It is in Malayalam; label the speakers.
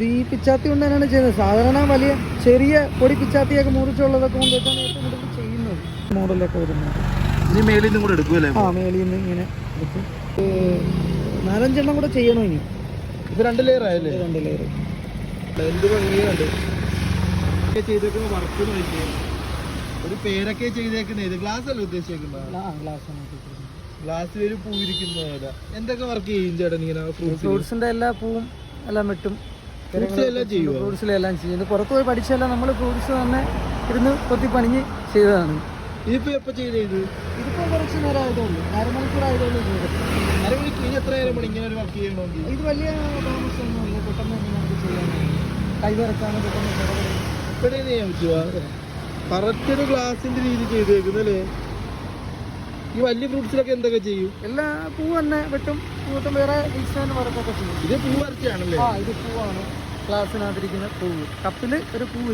Speaker 1: ഇത് ഈ പിച്ചാത്തി കൊണ്ട് തന്നെയാണ് ചെയ്യുന്നത്. സാധാരണ വലിയ ചെറിയ പൊടി പിച്ചാത്തിയൊക്കെ മുറിച്ചുള്ളതൊക്കെ കൊണ്ടുവച്ചാണ് ഏറ്റവും കൂടുതൽ ചെയ്യുന്നത്. മോഡലൊക്കെ വരുന്നത്
Speaker 2: ഇനി മേളിൽ നിന്നും കൂടെ എടുക്കുമല്ലേ?
Speaker 1: ആ, മേളിൽ നിന്ന് ഇങ്ങനെ എടുക്കും. 4-5 കൂടെ ചെയ്യണോ ഇനി?
Speaker 2: ഇത് 2 ലെയർ ആയല്ലേ?
Speaker 1: 2 ലെയർ.
Speaker 2: എന്ത് ഭംഗിയുണ്ട് ചെയ്തേക്കുന്ന വർക്ക് നോക്കിയാൽ. ഒരു പേരൊക്കെ ചെയ്തേക്കുന്നത് ഇത് ഗ്ലാസ് അല്ല ഉദ്ദേശിക്കുന്നത്? ഗ്ലാസ്സിൽ ഒരു പൂ ഇരിക്കുന്ന പോലെ. എന്തൊക്കെ വർക്ക് ചെയ്യും ചേട്ടൻ ഇങ്ങനെ?
Speaker 1: ഫ്രൂട്ട്സിന്റെ എല്ലാ പൂവും എല്ലാം വെട്ടും.
Speaker 2: ഫ്രൂട്ട്സിലെല്ലാം ചെയ്യുമോ?
Speaker 1: ഫ്രൂട്ട്സിലെല്ലാം ചെയ്യും. പുറത്ത് പോയി പഠിച്ചല്ല, നമ്മൾ ഫ്രൂട്ട്സ് തന്നെ ഇരുന്ന് കൊത്തി പണിഞ്ഞ് ചെയ്തതാണ്.
Speaker 2: ഇതിപ്പോ എപ്പോ ചെയ്തത്?
Speaker 1: ഇതിപ്പോ കുറച്ച് നേരം ആയതുള്ളൂ, 1/2 മണിക്കൂർ ആയതുള്ളൂ ചെയ്തത്.
Speaker 2: 1/2 മണിക്കൂർ? ഇനി എത്ര നേരം ഇങ്ങനെ ഒരു വർക്ക് ചെയ്യണമെങ്കിൽ?
Speaker 1: ഇത് വലിയ താമസമൊന്നുമില്ല, പെട്ടെന്ന് തന്നെ നമുക്ക് ചെയ്യാൻ. കൈവിറക്കാണ് പെട്ടെന്ന്
Speaker 2: ഇപ്പഴേ ചെയ്യാൻ പറ്റുവാ? കറക്റ്റ് ഒരു ഗ്ലാസിന്റെ രീതി ചെയ്തേക്കുന്നല്ലേ? ഈ വലിയ ഫ്രൂട്ട്സിലൊക്കെ എന്തൊക്കെ ചെയ്യും?
Speaker 1: എല്ലാ പൂ തന്നെ വെട്ടും. പൂവട്ടും വേറെ ഡിസൈൻ വർക്കൊക്കെ ചെയ്യും.
Speaker 2: ഇത് പൂ വരച്ചാണല്ലേ?
Speaker 1: ആ, ഇത് പൂവാണ്. ഗ്ലാസ്സിനകത്തിരിക്കുന്ന പൂവ്. കപ്പില് ഒരു പൂവ്.